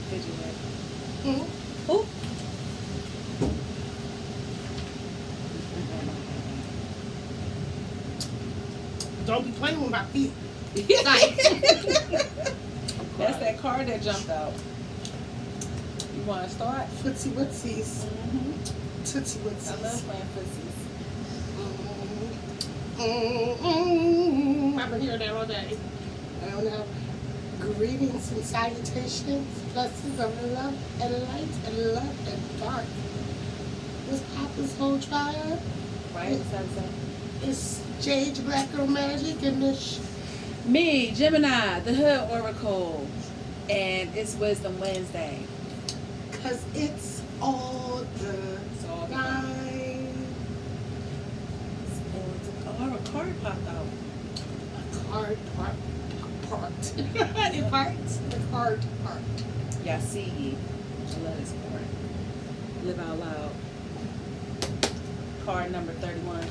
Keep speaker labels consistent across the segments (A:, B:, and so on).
A: fidget.
B: Hmm?
A: Who?
B: Don't be playing with my feet.
A: That's that card that jumped out. You want to start?
B: Footsie Wootsies.
A: Mm-hmm.
B: Tootsie Wootsies.
A: I love playing footsies.
B: I've been hearing that all day. I don't know. Greetings and salutations, blessings of love and light and love and dark. What's Papa's whole tribe?
A: Right? What's that say?
B: It's Jade Black Girl Magic and this.
A: Me, Gemini, the Hood Oracle, and it's Wisdom Wednesday.
B: Cause it's all the time.
A: Oh, a card popped out.
B: A card part. It parts. The card part.
A: Yasigi, Gilletta's card. Live out loud. Card number 31.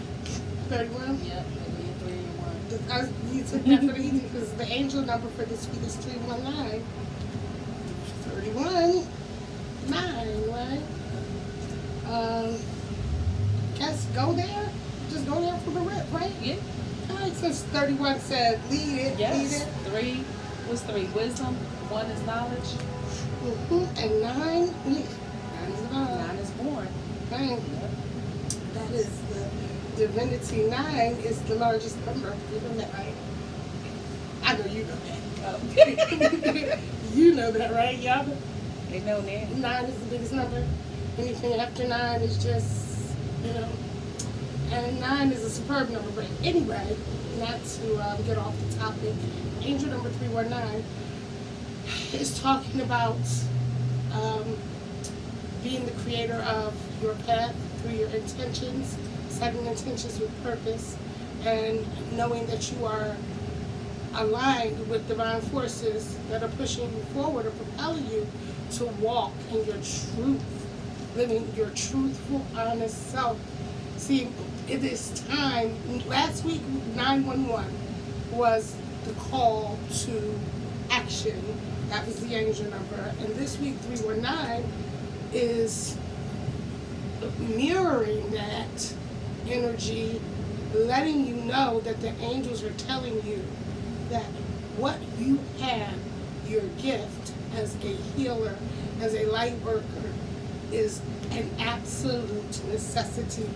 B: 31.
A: Yep, 3 and 1.
B: You took that for the easy because the angel number for this week is 319. 31. 9, right? Guess go there. Just go there for the rip, right?
A: Yeah.
B: Alright, since 31 said lead it,
A: Yes.
B: lead it.
A: 3 was 3 wisdom. 1 is knowledge.
B: And 9, yeah. 9 is love.
A: 9 is born.
B: Dang.
A: Yep.
B: That is the divinity. 9 is the largest number. You know that, right? I know you know that.
A: Oh.
B: You know that, right? Y'all?
A: They know that.
B: 9 is the biggest number. Anything after 9 is just, you know. And 9 is a superb number. But anyway, not to get off the topic, angel number 319 is talking about being the creator of your path through your intentions, setting intentions with purpose, and knowing that you are aligned with divine forces that are pushing you forward or propelling you to walk in your truth, living your truthful, honest self. See, it is time. Last week, 911 was the call to action. That was the angel number. And this week, 319 is mirroring that energy, letting you know that the angels are telling you that what you have, your gift as a healer, as a light worker, is an absolute necessity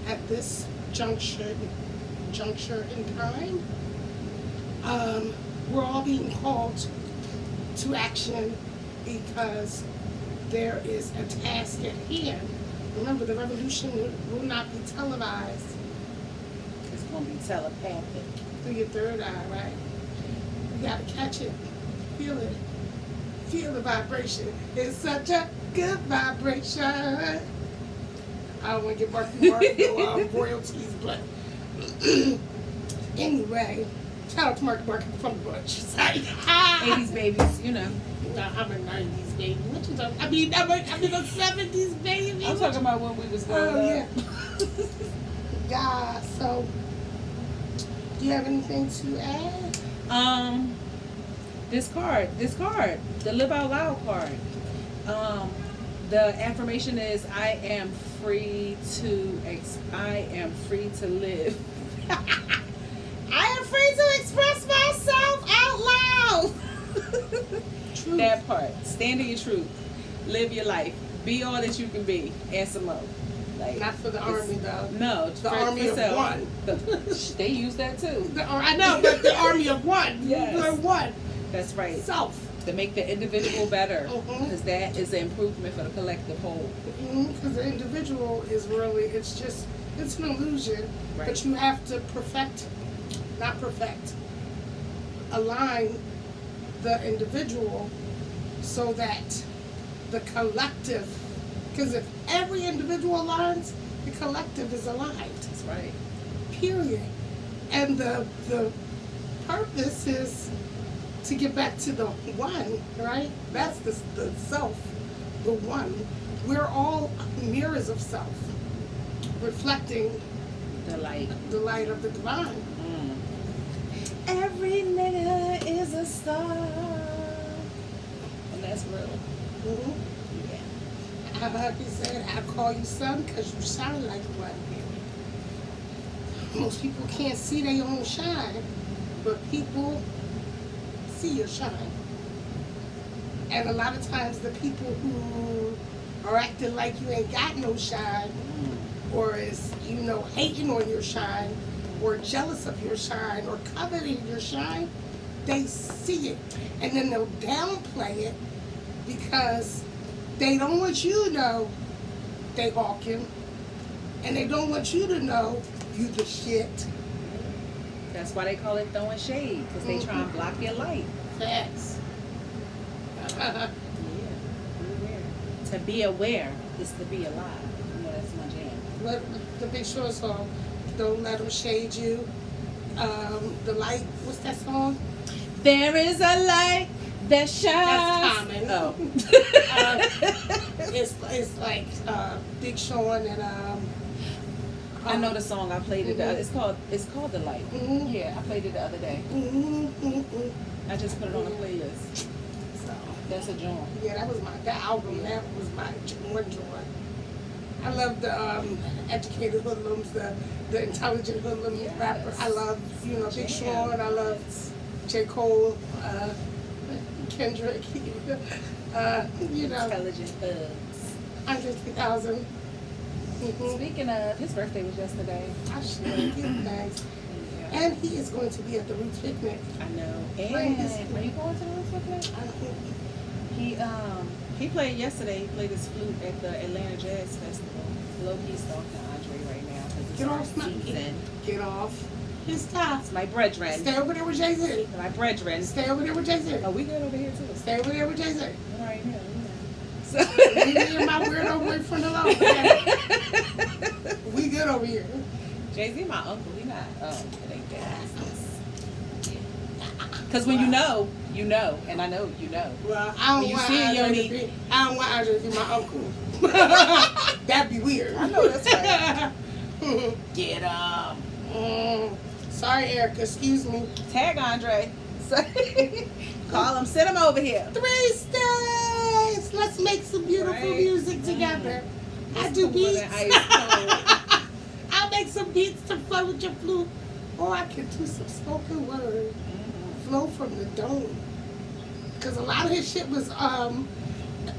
B: at this juncture in time. We're all being called to action because there is a task at hand. Remember, the revolution will not be televised.
A: It's going to be telepathic.
B: Through your third eye, right? You gotta catch it, feel it, feel the vibration. It's such a good vibration. I don't want to get Marky Mark no royalties, but anyway, shout out to Marky Mark from the Butch.
A: 80s babies, you know.
B: No, I'm a 90s baby. What you talking? I'm a 70s baby.
A: I'm talking about when we was growing up.
B: Yeah. So, do you have anything to add?
A: This card, the Live Out Loud card. The affirmation is, I am free to live.
B: I am free to express myself out loud. Truth.
A: That part. Stand in your truth. Live your life. Be all that you can be. And some more. Like,
B: not for the army though.
A: No,
B: the army of one.
A: They use that too.
B: I know, but the army of one.
A: Yes.
B: You're one.
A: That's right.
B: Self.
A: To make the individual better, because that is an improvement for the collective whole.
B: Because the individual is really, it's an illusion.
A: Right.
B: But you have to align the individual so that the collective, because if every individual aligns, the collective is aligned.
A: That's right.
B: Period. And the purpose is to get back to the one, right? That's the self, the one. We're all mirrors of self, reflecting
A: The light.
B: the light of the divine.
A: Every nigga is a star. And that's real.
B: Mhm.
A: Yeah.
B: My hubby said, I call you son because you shine like one. Most people can't see their own shine, but people see your shine. And a lot of times the people who are acting like you ain't got no shine, or is, hating on your shine, or jealous of your shine, or coveting your shine, they see it. And then they'll downplay it because they don't want you to know they hawking. And they don't want you to know you the shit.
A: That's why they call it throwing shade, because they try and block your light.
B: Facts.
A: Yeah. Be aware. To be aware is to be alive. That's my jam.
B: But the Big Short song, Don't Let Them Shade You. The light, what's that song?
A: There is a light that shines.
B: That's Common.
A: Oh.
B: It's like Big Sean and
A: I know the song. I played it. It's called The Light.
B: Mhm.
A: Yeah, I played it the other day. I just put it on a playlist.
B: So
A: That's a joint.
B: yeah, that was that album. That was my one joy. I love the educated hoodlums, the intelligent hoodlum
A: Yes.
B: rapper. I love Big
A: Jam.
B: Sean. I love J. Cole, Kendrick.
A: Intelligent thugs.
B: Andre 3000.
A: Speaking of, his birthday was yesterday.
B: I should give thanks.
A: Yeah.
B: And he is going to be at the Roots Picnic.
A: I know.
B: Playing his-
A: And are you going to the Roots Picnic?
B: I don't
A: He played yesterday. He played his flute at the Atlanta Jazz Festival. Low key stalking Andre right now because it's
B: Get
A: our
B: off my
A: season.
B: get off his top.
A: It's my brethren.
B: Stay over there with Jay-Z.
A: My brethren.
B: Stay over there with Jay-Z.
A: Oh, we good over here too.
B: Stay over there with Jay-Z.
A: All right, yeah. So
B: Leave me and my weirdo boyfriend alone. Okay? We good over here.
A: Jay-Z, my uncle. He not. It ain't that business. Because when you know, and I know you know.
B: Well, I
A: When
B: don't
A: you
B: want
A: see it, you don't
B: Andre
A: need-
B: to be. I don't want Andre to be my uncle. That'd be weird.
A: I know that's right. Get
B: Sorry, Erica. Excuse me.
A: Tag Andre. Call him. Send him over here.
B: 3 stays. Let's make some beautiful
A: Right.
B: music together. I
A: It's
B: do
A: cooler
B: beats.
A: than ice cold.
B: I'll make some beats to flow with your flute, or I can do some spoken word, flow from the dome. Because a lot of his shit was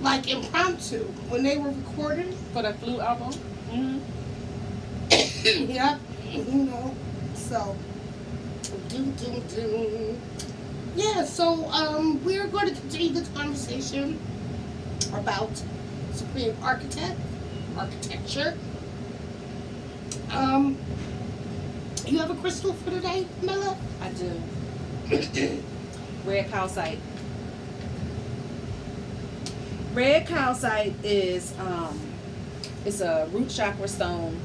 B: like impromptu when they were recording.
A: For the flute album.
B: Yep, So, yeah. So we're going to continue the conversation about Supreme Architecture. You have a crystal for today, Mela?
A: I do. Red calcite. Red calcite is it's a root chakra stone,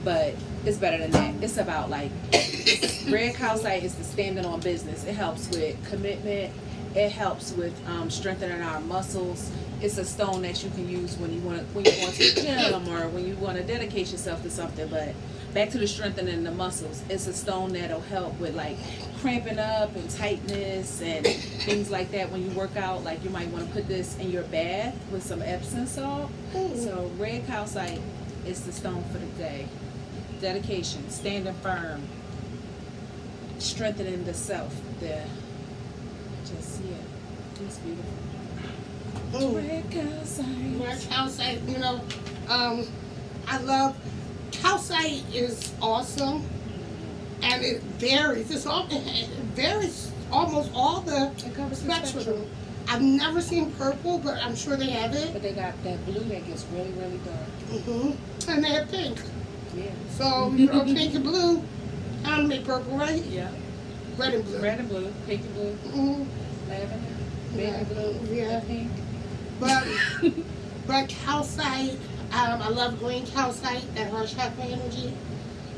A: but it's better than that. It's about red calcite is the standing on business. It helps with commitment. It helps with strengthening our muscles. It's a stone that you can use when you want to go to the gym or when you want to dedicate yourself to something. But back to the strengthening the muscles. It's a stone that'll help with cramping up and tightness and things like that when you work out. You might want to put this in your bath with some Epsom salt. So red calcite is the stone for the day. Dedication, standing firm, strengthening the self. It's beautiful. Red calcite.
B: Red calcite, I love calcite is awesome, and it varies. It varies almost all the
A: It covers the
B: spectrum.
A: spectrum.
B: I've never seen purple, but I'm sure they have it.
A: But they got that blue that gets really, really dark.
B: And they have pink.
A: Yeah.
B: So pink and blue. I don't make purple, right?
A: Yeah.
B: Red and blue.
A: Red and blue, pink and blue, lavender, baby blue,
B: Yeah.
A: and pink.
B: But calcite, I love green calcite, that harsh chakra energy.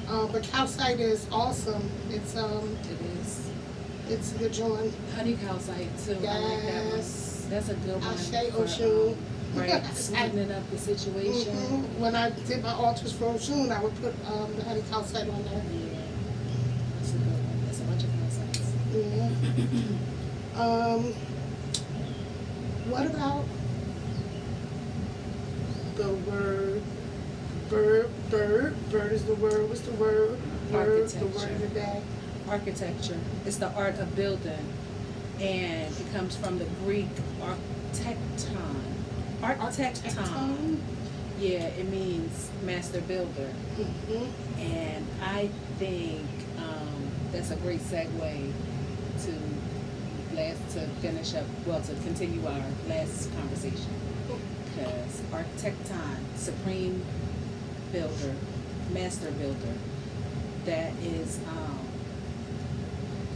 B: But calcite is awesome. It's
A: It is.
B: It's a good joint.
A: Honey calcite too. I like that one.
B: Yes.
A: That's a good one.
B: Ashe
A: for,
B: Oshun.
A: right, sweetening up the situation.
B: When I did my altars for Oshun, I would put the honey calcite on there.
A: Yeah. That's a good one. That's a bunch of calcites.
B: Yeah. What about the word bird is the word. What's the word? Word, the word of the day.
A: Architecture. It's the art of building, and it comes from the Greek architecton. Architecton. Yeah, it means master builder.
B: Mm-hmm.
A: And I think that's a great segue to continue our last conversation. Because architecton, supreme builder, master builder,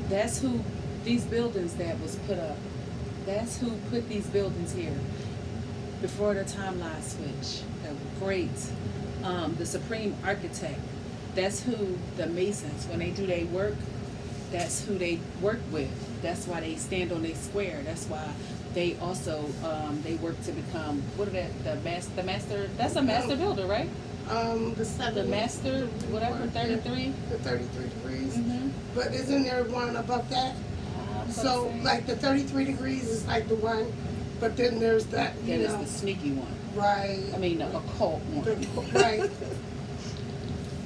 A: that's who these buildings that was put up. That's who put these buildings here before the timeline switch. Great. The supreme architect. That's who the masons, when they do their work, that's who they work with. That's why they stand on their square. That's why they also they work to become the master. That's a master builder, right?
B: The
A: master, whatever, 33.
B: The 33 degrees.
A: Mm-hmm.
B: But isn't there one above that? So like the 33 degrees is like the one, but then there's that.
A: That is the sneaky one.
B: Right.
A: I mean, the occult one.
B: Right.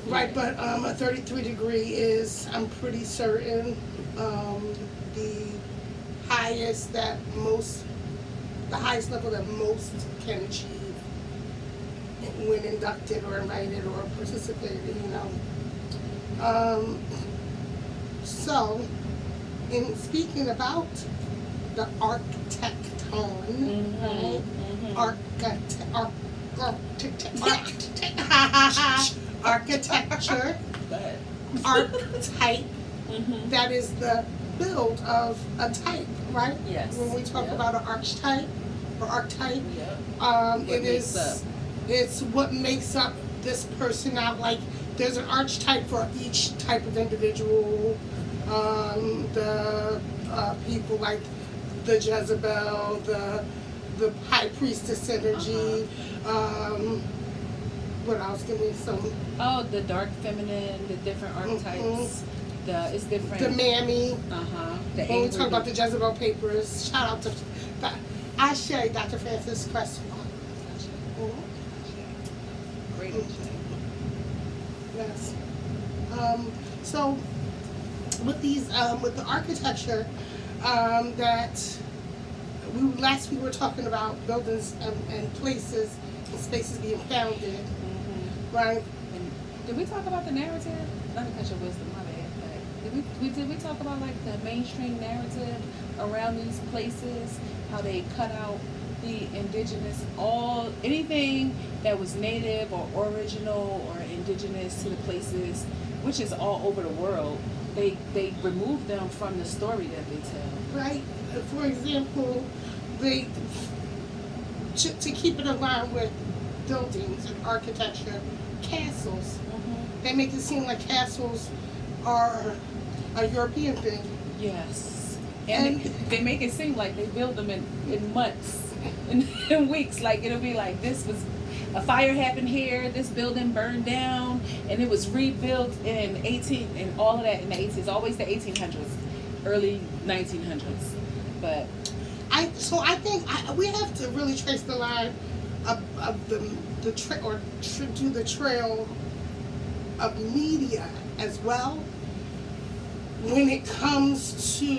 B: Right, but a 33 degree is, I'm pretty certain, the highest level that most can achieve when inducted or invited or participated, So, in speaking about the architecton, right? Architecture, archetype, that is the build of a type, right?
A: Yes.
B: When we talk about an archetype or archetype, it's what makes up this person out. Like there's an archetype for each type of individual. The people like the Jezebel, the high priestess energy. What else? Give me some.
A: Oh, the dark feminine, the different archetypes. It's different.
B: The mammy.
A: When
B: we talk about the Jezebel papers, shout out to Ashe, Dr. Francis Cresswell.
A: Great.
B: Yes. So with these, with the architecture, that we were talking about buildings and places and spaces being founded, right?
A: And did we talk about the narrative? Not to cut your wisdom, my bad. But did we talk about like the mainstream narrative around these places? How they cut out the indigenous, anything that was native or original or indigenous to the places, which is all over the world. They remove them from the story that they tell.
B: Right. For example, to keep it aligned with buildings and architecture, castles. They make it seem like castles are a European thing.
A: Yes. And they make it seem like they build them in months, in weeks. Like it'll be like a fire happened here, this building burned down, and it was rebuilt in all of that in the 80s, always the 1800s, early 1900s. But
B: I think we have to really trace the line of the trail of media as well when it comes to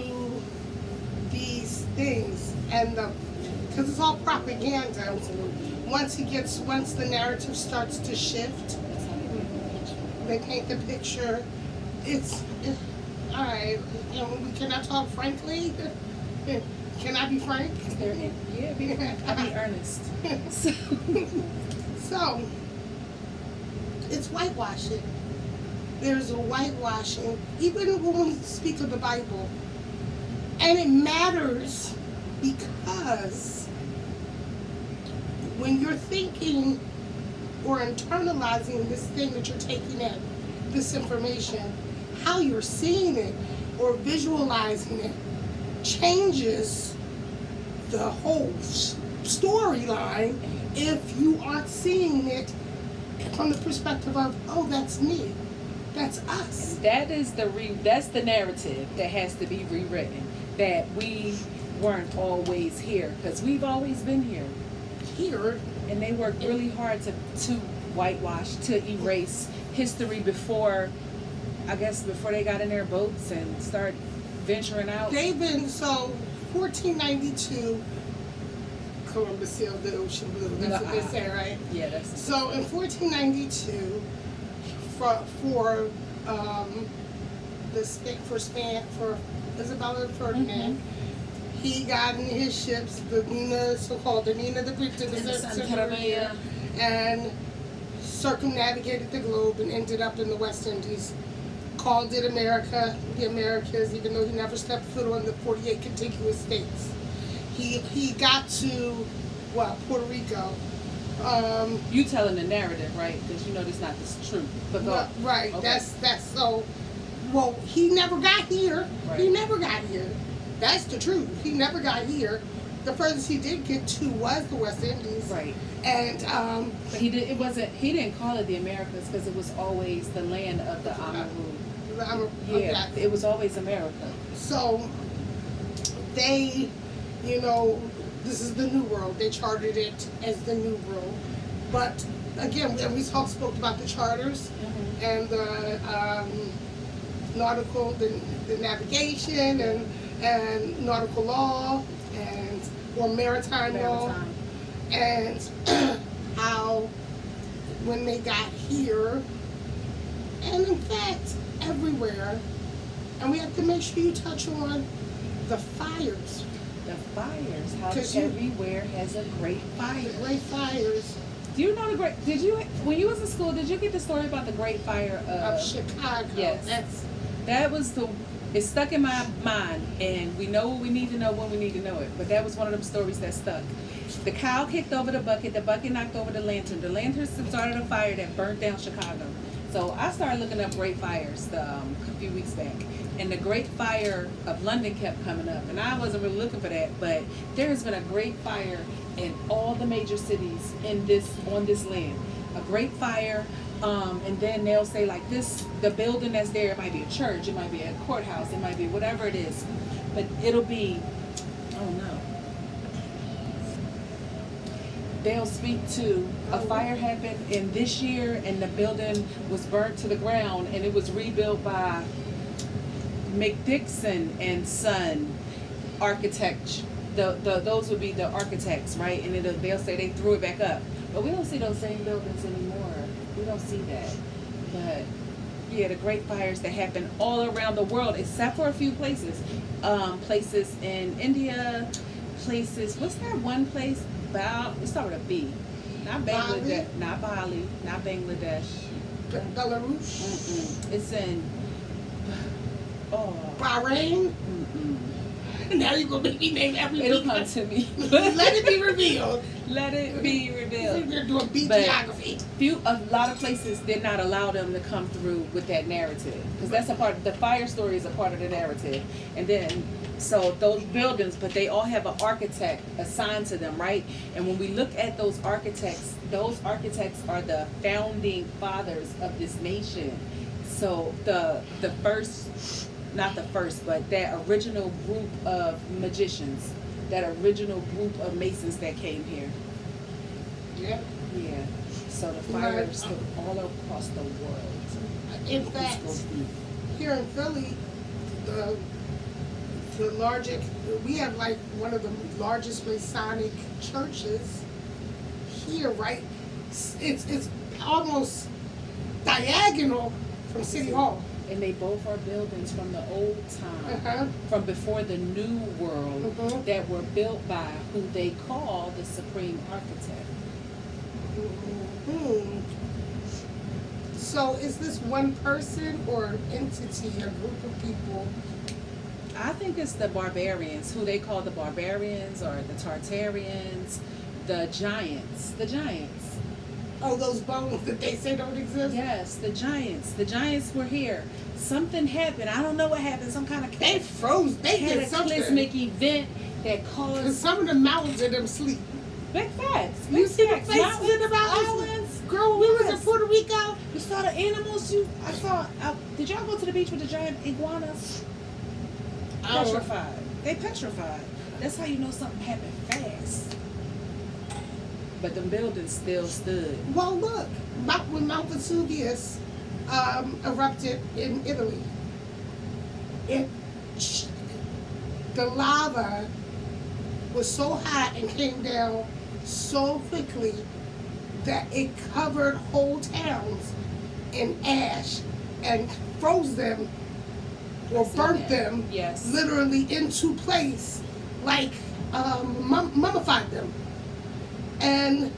B: these things, and because it's all propaganda. Once the narrative starts to shift, they paint the picture. It's all right. We cannot talk frankly. Can I be frank?
A: Yeah, I'll be earnest.
B: So, it's whitewashing. There's a whitewashing, even when we speak of the Bible. And it matters because when you're thinking or internalizing this thing that you're taking in, this information, how you're seeing it or visualizing it changes the whole storyline if you aren't seeing it from the perspective of, oh, that's me, that's us.
A: That's the narrative that has to be rewritten, that we weren't always here, because we've always been here. And they worked really hard to whitewash, to erase history before, I guess, before they got in their boats and start venturing out.
B: They've been, so 1492, Columbus sailed the ocean blue. That's what they say, right?
A: Yeah, that's.
B: So in 1492, for Isabella and Ferdinand, he got in his ships, the Nina, so-called the Nina the Pinta, the Santa Maria, and circumnavigated the globe and ended up in the West Indies. Called it America, the Americas, even though he never stepped foot on the 48 contiguous states. He got to, Puerto Rico.
A: You telling the narrative, right? Because you know this not this true. But go.
B: Right.
A: Okay.
B: That's so. Well, he never got here.
A: Right.
B: He never got here. That's the truth. He never got here. The furthest he did get to was the West Indies.
A: Right.
B: And
A: but he did. It wasn't. He didn't call it the Americas because it was always the land of the Amaru. Yeah. It was always America.
B: So they, this is the New World. They charted it as the New World. But again, when we spoke about the charters and the nautical, the navigation and nautical law or maritime law, and how when they got here, and in fact everywhere, and we have to make sure you touch on the fires.
A: The fires. How everywhere has a great fire.
B: The great fires.
A: Do you know when you was in school, did you get the story about the Great Fire
B: of Chicago?
A: Yes. It's stuck in my mind, and we know what we need to know when we need to know it. But that was one of them stories that stuck. The cow kicked over the bucket knocked over the lantern started a fire that burnt down Chicago. So I started looking up Great Fires a few weeks back, and the Great Fire of London kept coming up, and I wasn't really looking for that, but there has been a Great Fire in all the major cities on this land. A Great Fire, and then they'll say like the building that's there, it might be a church, it might be a courthouse, it might be whatever it is, but it'll be, oh no. They'll speak to a fire happened in this year and the building was burnt to the ground and it was rebuilt by McDixon and Son architecture. Those would be the architects, right? And they'll say they threw it back up. But we don't see those same buildings anymore. We don't see that. But yeah, the great fires that happen all around the world, except for a few places. Places in India, places, what's that one place? It starts with a B. Not Bangladesh, not Bali, not Bangladesh.
B: Belarus?
A: It's in
B: Bahrain? Now you're going to make me name every
A: It'll come to me.
B: Let it be revealed.
A: Let it be revealed.
B: We're doing beat geography.
A: A lot of places did not allow them to come through with that narrative. Because that's a part, the fire story is a part of the narrative. And then, so those buildings, but they all have an architect assigned to them, right? And when we look at those architects are the founding fathers of this nation. So the first, not the first, but that original group of magicians, that original group of masons that came here.
B: Yeah.
A: Yeah. So the fires took all across the world.
B: In fact, here in Philly, the largest, we have like one of the largest Masonic churches here, right? It's almost diagonal from City Hall.
A: And they both are buildings from the old time, from before the New World, that were built by who they call the Supreme Architect.
B: So is this one person or entity, a group of people?
A: I think it's the barbarians, who they call the barbarians or the Tartarians, the giants. The giants.
B: Oh, those bones that they say don't exist?
A: Yes, the giants. The giants were here. Something happened. I don't know what happened. Some kind of
B: they froze. They did something.
A: Cataclysmic event that caused.
B: Because some of the mountains in them sleep.
A: Big facts.
B: You see the places in the mountains? Girl, when we was in Puerto Rico,
A: you saw the animals. Did y'all go to the beach with the giant iguanas? Petrified. They petrified. That's how you know something happened fast. But the buildings still stood.
B: Well, look, when Mount Vesuvius erupted in Italy, it the lava was so hot and came down so quickly that it covered whole towns in ash and froze them or burnt them
A: Yes.
B: literally into place, like mummified them. And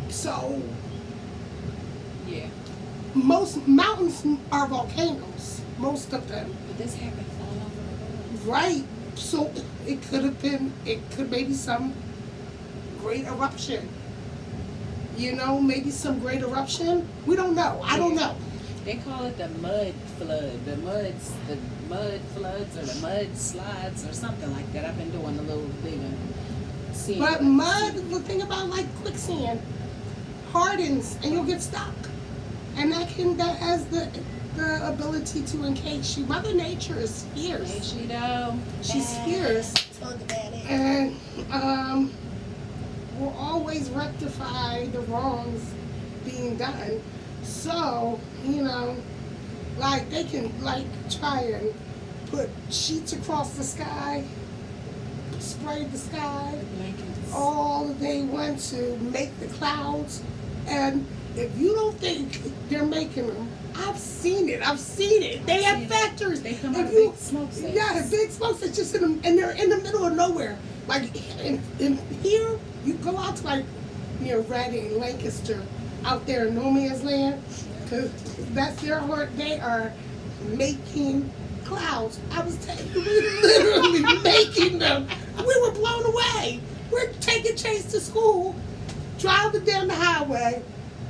B: so
A: Yeah.
B: most mountains are volcanoes, most of them.
A: But this happened all over the world.
B: Right. So it could maybe some great eruption. You know, maybe some great eruption. We don't know. I don't know.
A: They call it the mud flood, the mud floods or the mud slides or something like that. I've been doing a little digging.
B: But mud, the thing about like quicksand, hardens and you'll get stuck. And that has the ability to encase you. Mother Nature is fierce.
A: Ain't she though?
B: She's fierce.
A: Talk about it.
B: And will always rectify the wrongs being done. So, you know, like they can like try and put sheets across the sky, spray the sky
A: Blankets.
B: all they want to make the clouds. And if you don't think they're making them, I've seen it. They have factories.
A: They come
B: If
A: out of
B: you-
A: big smokestacks.
B: Yeah, big smokestacks just in them, and they're in the middle of nowhere. Like in here, you go out to like near Reading, Lancaster, out there in no man's land, because that's their heart. They are making clouds. I was telling you, we literally making them. We were blown away. We're taking Chase to school, driving down the highway,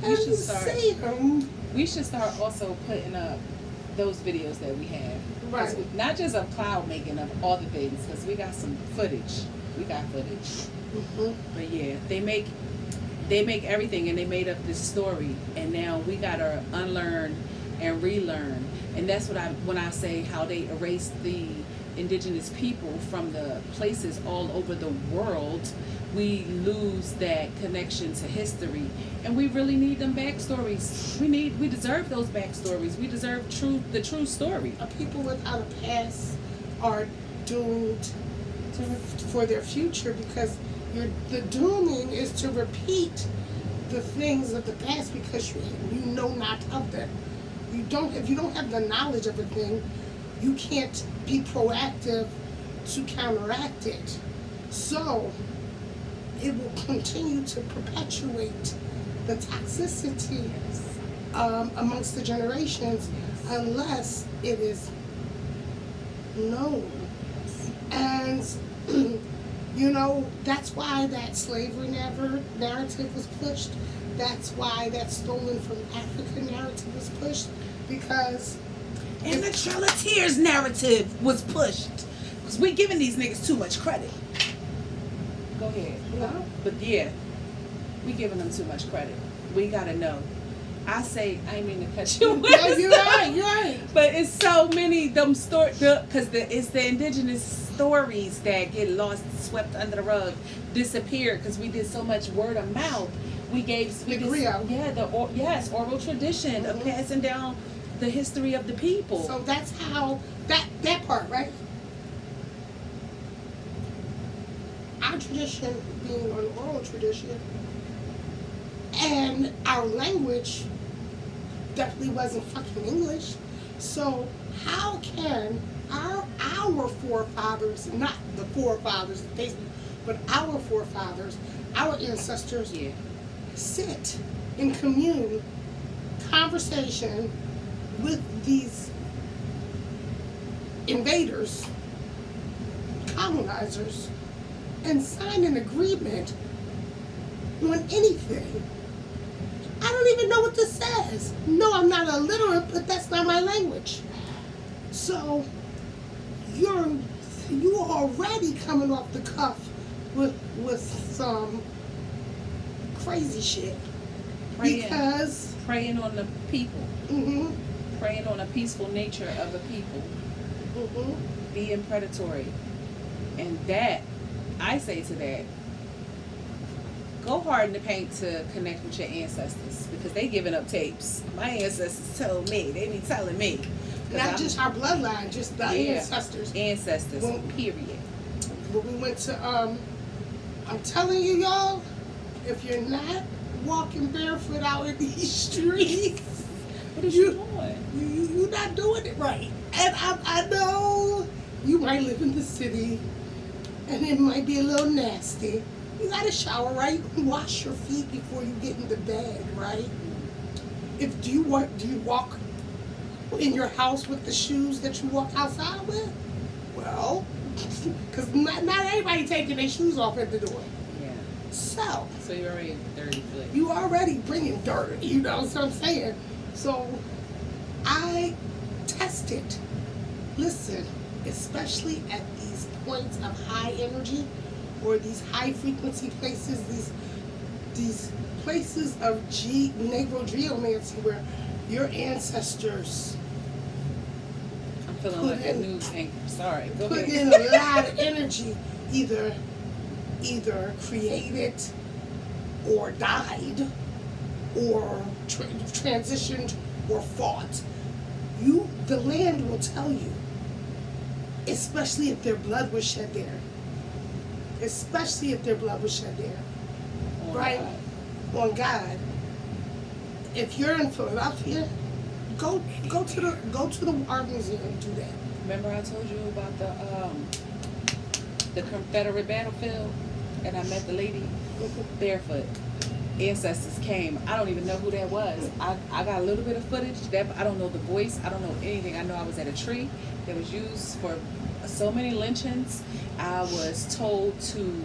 B: and
A: should
B: you
A: start.
B: see them.
A: We should start also putting up those videos that we have. 'Cause
B: Right.
A: not just of cloud making, of all the things, because we got some footage. We got footage.
B: Mm-hmm.
A: But yeah, they make everything, and they made up this story, and now we gotta unlearn and relearn. And that's when I say how they erased the indigenous people from the places all over the world. We lose that connection to history, and we really need them backstories. We deserve those backstories. We deserve the true story.
B: People without a past are doomed for their future, because the dooming is to repeat the things of the past because you know not of them. If you don't have the knowledge of a thing, you can't be proactive to counteract it. So it will continue to perpetuate the toxicity amongst the generations unless it is known. And you know, that's why that slavery narrative was pushed. That's why that stolen from Africa narrative was pushed, because
A: And the Charlatiers narrative was pushed. Because we giving these niggas too much credit. Go ahead.
B: No.
A: But yeah, we giving them too much credit. We gotta know. I ain't mean to cut you off.
B: Yeah, you're right.
A: But it's so many them stories, because it's the indigenous stories that get lost, swept under the rug, disappeared, because we did so much word of mouth. We
B: griot.
A: Oral tradition of passing down the history of the people.
B: So that's how that part, right? Our tradition being an oral tradition, and our language definitely wasn't fucking English. So how can our forefathers, not the forefathers, but our forefathers, our ancestors, sit and commune, conversation with these invaders, colonizers, and sign an agreement on anything? I don't even know what this says. No, I'm not illiterate, but that's not my language. So you're already coming off the cuff with some crazy shit. Because
A: preying on the people.
B: Mm-hmm.
A: Preying on a peaceful nature of the people.
B: Mm-hmm.
A: Being predatory. And that, I say to that, go hard in the paint to connect with your ancestors because they giving up tapes. My ancestors told me, they be telling me.
B: Not just our bloodline, just the ancestors.
A: Ancestors, period.
B: When we went to, I'm telling you, y'all, if you're not walking barefoot out in these streets,
A: what is you doing?
B: You're not doing it right. And I know you might live in the city, and it might be a little nasty. You got to shower, right? You can wash your feet before you get in the bed, right? Do you walk in your house with the shoes that you walk outside with? Well, because not everybody taking their shoes off at the door.
A: Yeah.
B: So
A: you're already dirty foot.
B: You already bringing dirt, you know what I'm saying? So I tested. Listen, especially at these points of high energy or these high frequency places, these places of negro geomancy where your ancestors
A: feeling like a news anchor. Sorry. Go
B: put
A: ahead.
B: in a lot of energy, either created or died or transitioned or fought. The land will tell you, especially if their blood was shed there. Especially if their blood was shed there. Right? On God. If you're in Philadelphia, go to the art museum and do that.
A: Remember I told you about the Confederate battlefield, and I met the lady barefoot. Ancestors came. I don't even know who that was. I got a little bit of footage. That I don't know the voice. I don't know anything. I know I was at a tree that was used for so many lynchings. I was told to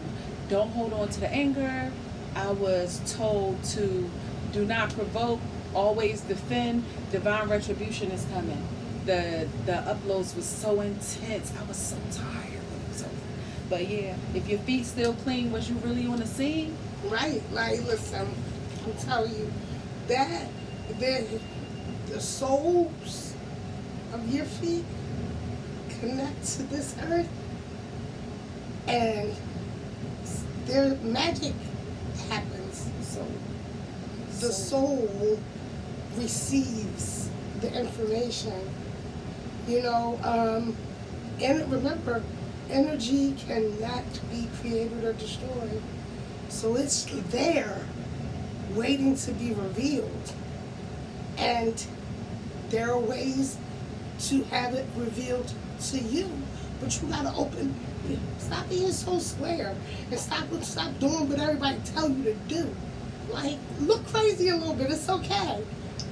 A: don't hold on to the anger. I was told to do not provoke. Always defend. Divine retribution is coming. The uploads was so intense. I was so tired when it was over. But yeah, if your feet still clean, was you really on the scene?
B: Right. Like, listen, I'm telling you, that the soles of your feet connect to this earth, and their magic happens.
A: So
B: the soul receives the information, you know, and remember, energy cannot be created or destroyed. So it's there waiting to be revealed. And there are ways to have it revealed to you. But you gotta stop being so square and stop doing what everybody tell you to do. Like, look crazy a little bit, it's okay.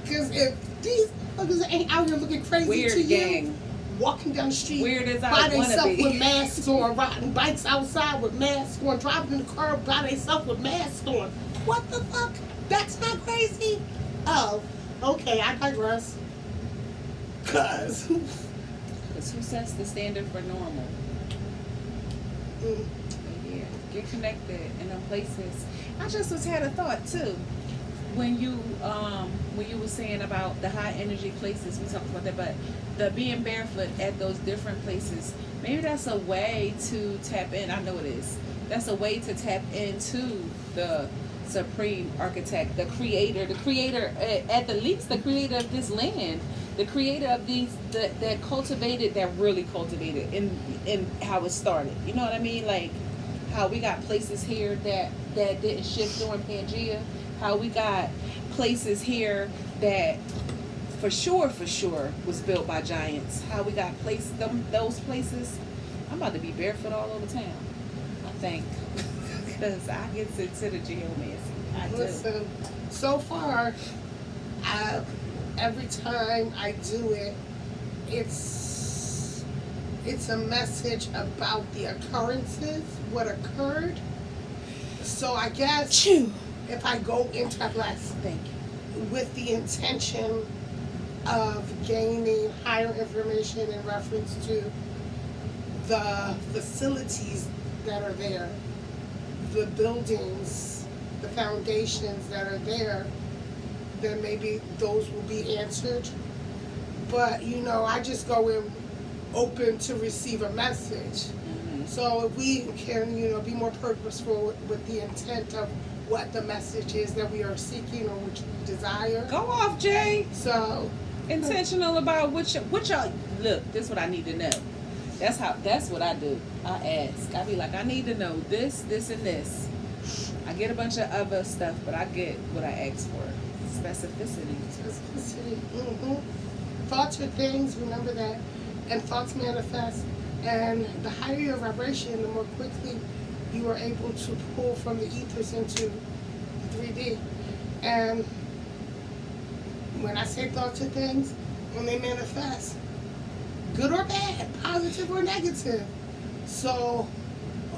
B: Because if these motherfuckers ain't out here looking crazy
A: weird
B: to
A: gang.
B: you, walking down the street
A: Weird as
B: by
A: I wanna
B: themselves
A: be.
B: with masks on, riding bikes outside with masks on, driving in the car by themselves with masks on. What the fuck? That's not crazy? Oh, okay, I digress. Because
A: who sets the standard for normal? But yeah, get connected in them places. I just had a thought too. When you were saying about the high energy places, we talked about that, but the being barefoot at those different places, maybe that's a way to tap in. I know it is. That's a way to tap into the supreme architect, the creator at the least the creator of this land, the creator of these that cultivated, that really cultivated in how it started. You know what I mean? Like how we got places here that didn't shift during Pangea. How we got places here that for sure was built by giants. How we got those places. I'm about to be barefoot all over town, I think, because I get into the geomancy. I do.
B: Listen, so far, every time I do it, it's a message about the occurrences, what occurred. So I guess if I go into class with the intention of gaining higher information in reference to the facilities that are there, the buildings, the foundations that are there, then maybe those will be answered. But, you know, I just go in open to receive a message. So if we can, you know, be more purposeful with the intent of what the message is that we are seeking or which we desire.
A: Go off, Jay.
B: So
A: Intentional about what y'all look. This is what I need to know. That's what I do. I ask. I be like, I need to know this, and this. I get a bunch of other stuff, but I get what I ask for. Specificity.
B: Thoughts are things, remember that. And thoughts manifest. And the higher your vibration, the more quickly you are able to pull from the ethers into 3D. And when I say thoughts are things, when they manifest, good or bad, positive or negative. So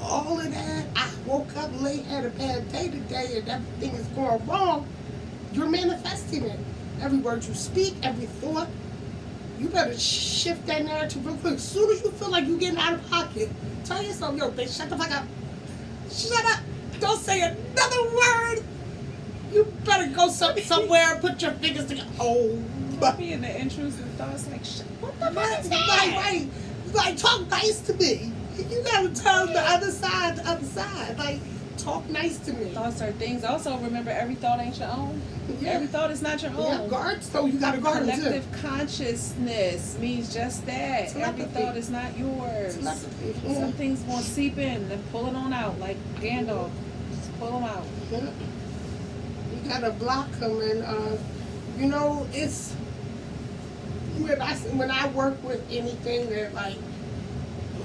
B: all of that, I woke up late, had a bad day today, and everything is going wrong, you're manifesting it. Every word you speak, every thought, you better shift that narrative real quick. As soon as you feel like you're getting out of pocket, tell yourself, yo, bitch, shut the fuck up. Shut up. Don't say another word. You better go somewhere and put your fingers together. Oh,
A: Be in the intrusive thoughts like, what the fuck is that?
B: right. Like, talk nice to me. You gotta tell the other side. Like, talk nice to me.
A: Thoughts are things. Also, remember, every thought ain't your own.
B: Yeah.
A: Every thought is not your
B: Yeah,
A: own.
B: guard, so you gotta guard them too.
A: Collective consciousness means just that. Every
B: Telepathy.
A: thought is not yours.
B: Telepathy.
A: Some things gonna seep in and pull it on out, like Gandalf. Just pull them out.
B: Yeah. You gotta block them, and it's when I work with anything that like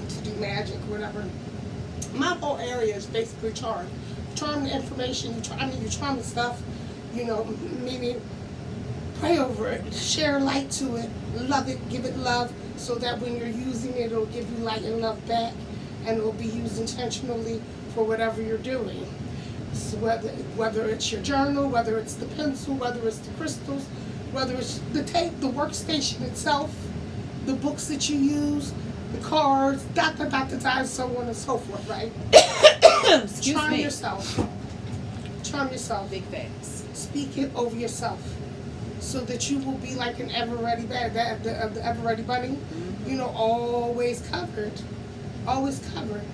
B: to do magic, whatever. My whole area is basically charm. Charm the information. You charm the stuff. Meaning pray over it, share light to it, love it, give it love, so that when you're using it, it'll give you light and love back, and it'll be used intentionally for whatever you're doing. So whether it's your journal, whether it's the pencil, whether it's the crystals, whether it's the tape, the workstation itself, the books that you use, the cards, so on and so forth, right?
A: Excuse me.
B: Charm yourself.
A: Big facts.
B: Speak it over yourself, so that you will be like an ever-ready the ever-ready bunny.
A: Mm-hmm.
B: Always covered. Always covered.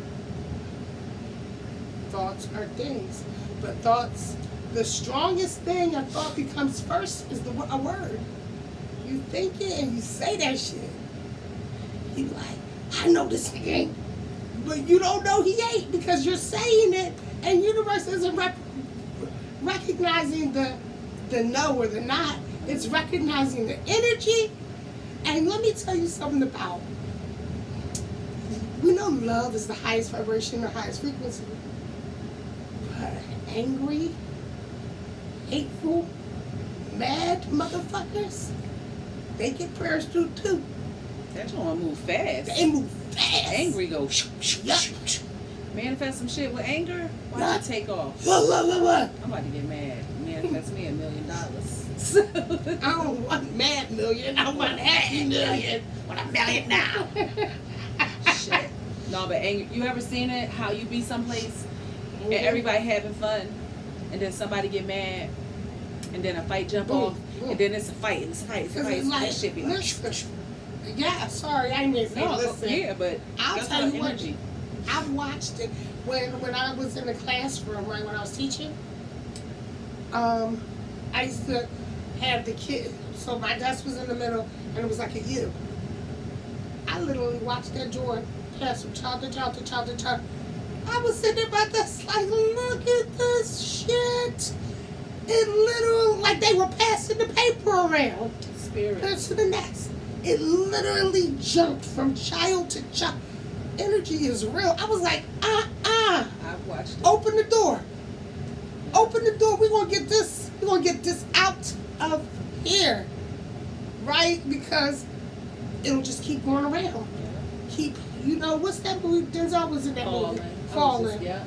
B: Thoughts are things, but thoughts, the strongest thing a thought becomes first is a word. You think it and you say that shit. You like, I know this nigga ain't, but you don't know he ain't, because you're saying it, and universe isn't recognizing the no or the not. It's recognizing the energy. And let me tell you something about, we know love is the highest vibration, the highest frequency. But angry, hateful, mad motherfuckers, they get prayers through too.
A: That joint move fast.
B: They move fast.
A: Angry go.
B: Yup.
A: Manifest some shit with anger. Why not take off?
B: What?
A: I'm about to get mad. Manifest me $1 million.
B: I don't want mad million. I want happy million. I want $1 million now.
A: Shit. No, but anger. You ever seen it? How you be someplace and everybody having fun, and then somebody get mad, and then a fight jump off, and then it's a fight, and it's a fight. That shit be like.
B: Yeah, sorry, I didn't say listen.
A: Yeah, but
B: I'll tell you what.
A: energy.
B: I've watched it when I was in the classroom, right, when I was teaching. I used to have the kid, so my desk was in the middle, and it was like a U. I literally watched that joint pass from child to child to child to child. I was sitting there by this, like, look at this shit. It literally, like they were passing the paper around.
A: Spirit.
B: Pass to the next. It literally jumped from child to child. Energy is real. I was like,
A: I've watched it.
B: open the door. Open the door. We're gonna get this out of here. Right? Because it'll just keep going around. Keep, what's that movie? Denzel was in that movie. Falling.
A: Yeah.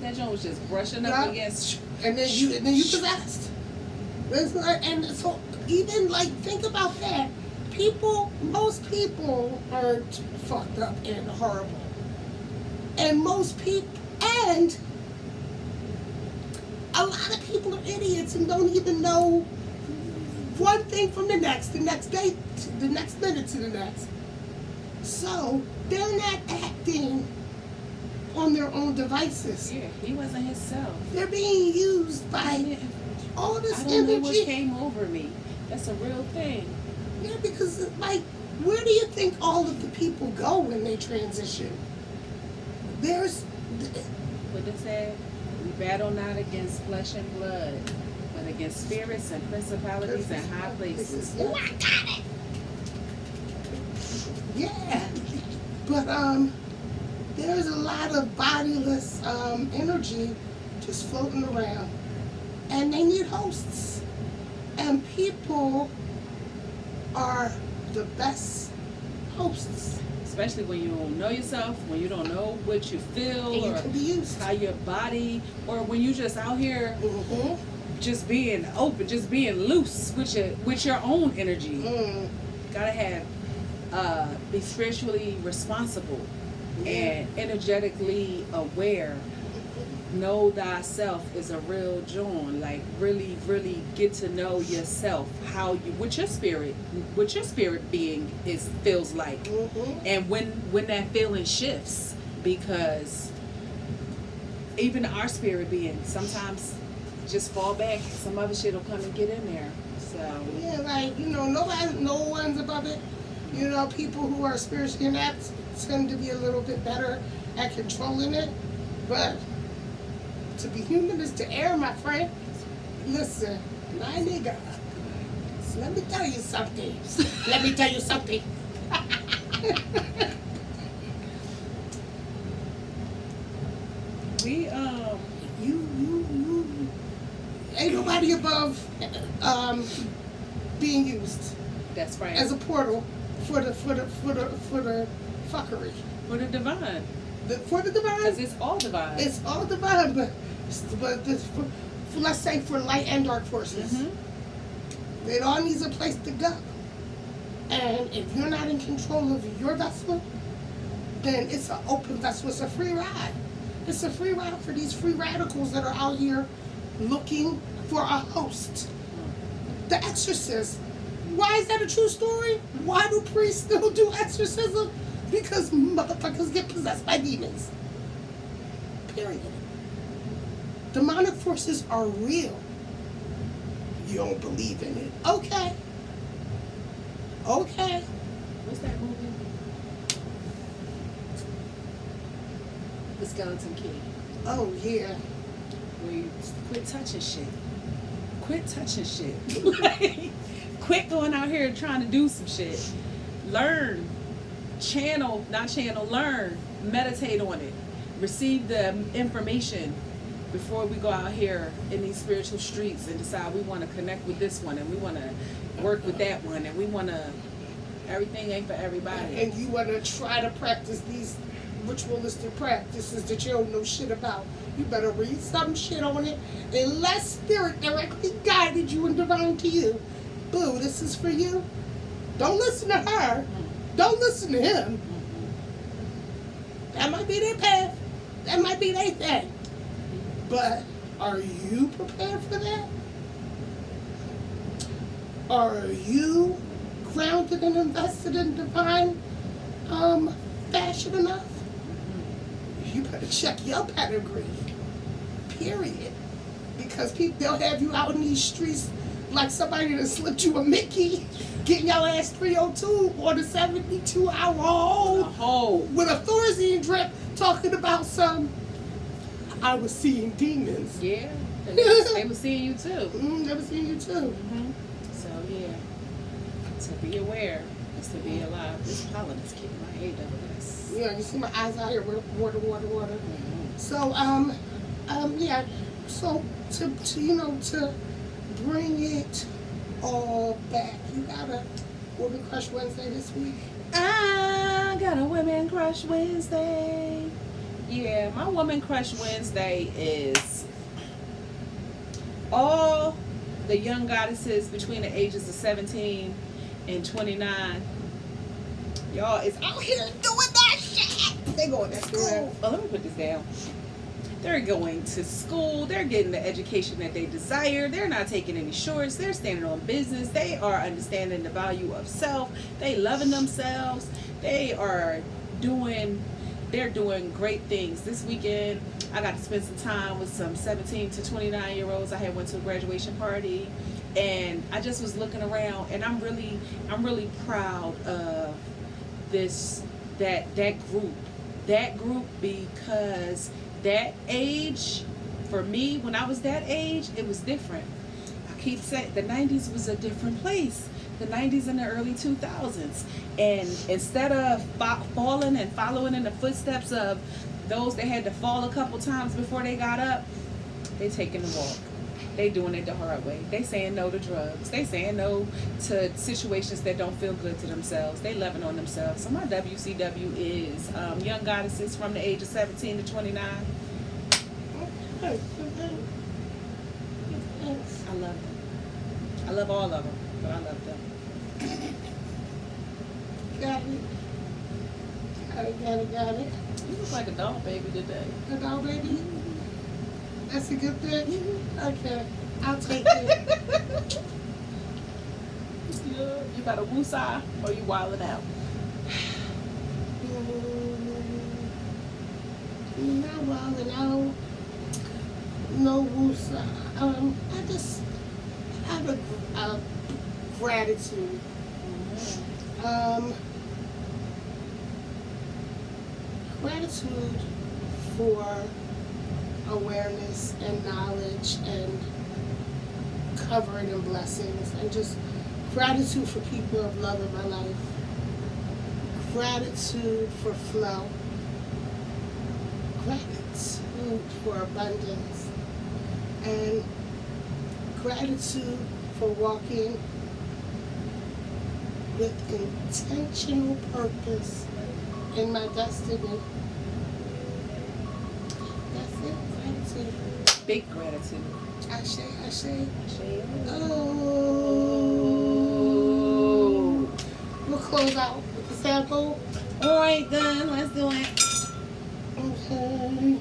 A: That joint was just brushing up against.
B: And then you possessed. And so even like think about that. Most people aren't fucked up and horrible. And and a lot of people are idiots and don't even know one thing from the next day, the next minute to the next. So they're not acting on their own devices.
A: Yeah, he wasn't himself.
B: They're being used by all this
A: I don't know what
B: energy.
A: came over me. That's a real thing.
B: Yeah, because like, where do you think all of the people go when they transition? There's,
A: What it said, we battle not against flesh and blood, but against spirits and principalities and high places.
B: oh, I got it. Yeah, but there's a lot of bodiless energy just floating around, and they need hosts. And people are the best hosts.
A: Especially when you don't know yourself, when you don't know what you feel,
B: And you
A: or
B: can be used.
A: how your body, or when you just out here just being open, just being loose with your own energy. Gotta have be spiritually responsible and energetically aware. Know thyself is a real John. Like really, really get to know yourself, how you what your spirit being feels like, and when that feeling shifts, because even our spirit being sometimes just fall back. Some other shit will come and get in there. So
B: yeah, like no one's above it. People who are spiritually inept tend to be a little bit better at controlling it, but to be human is to err, my friend. Listen, my nigga, let me tell you something. Let me tell you something.
A: we
B: You ain't nobody above being used
A: that's right.
B: as a portal for the fuckery.
A: For the divine.
B: For the divine.
A: Because it's all divine.
B: It's all divine, but let's say for light and dark forces, it all needs a place to go. And if you're not in control of your vessel, then it's an open vessel. It's a free ride. It's a free ride for these free radicals that are out here looking for a host. The Exorcist. Why is that a true story? Why do priests still do exorcism? Because motherfuckers get possessed by demons. Period. Demonic forces are real. You don't believe in it. Okay.
A: What's that movie? The Skeleton Key.
B: Oh, yeah.
A: Where you quit touching shit. Quit touching shit. Like, quit going out here trying to do some shit. Learn. Learn. Meditate on it. Receive the information before we go out here in these spiritual streets and decide we want to connect with this one and we want to work with that one and we want to, everything ain't for everybody.
B: And you want to try to practice these ritualistic practices that you don't know shit about. You better read some shit on it, unless spirit directly guided you and divine to you. Boo, this is for you. Don't listen to her. Don't listen to him. That might be their path. That might be their thing. But are you prepared for that? Are you grounded and invested in divine fashion enough? You better check your pedigree. Period. Because they'll have you out in these streets like somebody that slipped you a Mickey, getting your ass 302 on a 72-hour hold with a Thorazine drip, talking about I was seeing demons.
A: Yeah, they were seeing you too.
B: They were seeing you too.
A: So yeah, to be aware is to be alive. This pollen is keeping my AWS.
B: Yeah, you see my eyes out here with water. So yeah. So to bring it all back, you got a Woman Crush Wednesday this week.
A: I got a Women Crush Wednesday. Yeah, my Woman Crush Wednesday is all the young goddesses between the ages of 17 and 29. Y'all is out here doing that shit. They going to school. Oh, let me put this down. They're going to school. They're getting the education that they desire. They're not taking any shorts. They're standing on business. They are understanding the value of self. They loving themselves. They are doing they're doing great things. This weekend, I got to spend some time with some 17 to 29-year-olds. I had went to a graduation party, and I just was looking around, and I'm really proud of this that group because that age, for me, when I was that age, it was different. I keep saying the 90s was a different place. The 90s and the early 2000s. And instead of falling and following in the footsteps of those that had to fall a couple times before they got up, they taking the walk. They doing it the hard way. They saying no to drugs. They saying no to situations that don't feel good to themselves. They loving on themselves. So my WCW is young goddesses from the age of 17 to 29. I love them. I love all of them, but I love them.
B: Got it.
A: You look like a doll baby today.
B: A doll baby? That's a good thing? Okay, I'll take it.
A: Yeah. You got a woosah or you wilding out?
B: Not wilding out. No woosah. I just have a gratitude. Gratitude for awareness and knowledge and covering and blessings, and just gratitude for people of love in my life. Gratitude for flow. Gratitude for abundance. And gratitude for walking with intentional purpose in my destiny. That's it. Gratitude.
A: Big gratitude.
B: Ashe.
A: Ashe.
B: Oh. We'll close out with the sample.
A: All right, then. Let's do it.
B: Okay.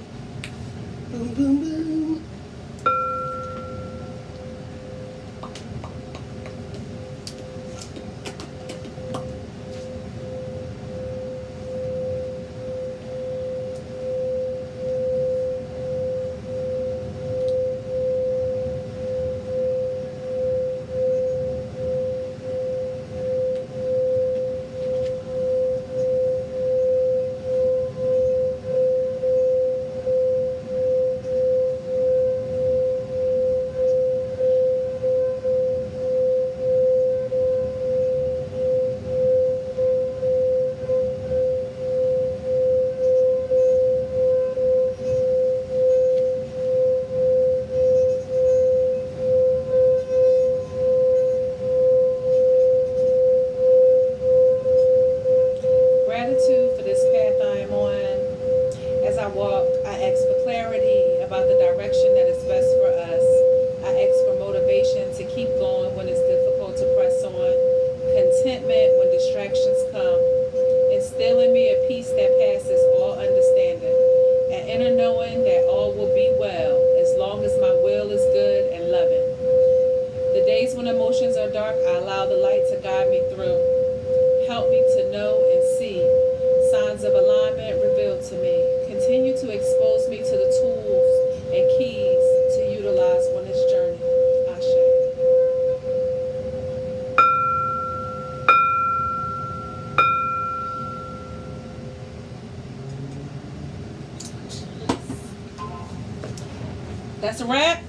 B: Boom, boom, boom.
A: Gratitude for this path I am on. As I walk, I ask for clarity about the direction that is best for us. I ask for motivation to keep going when it's difficult to press on. Contentment when distractions come. Instill in me a peace that passes all understanding. An inner knowing that all will be well as long as my will is good and loving. The days when emotions are dark, I allow the light to guide me through. Help me to know and see signs of alignment revealed to me. Continue to expose me to the tools and keys to utilize on this journey. Ashe. That's a wrap.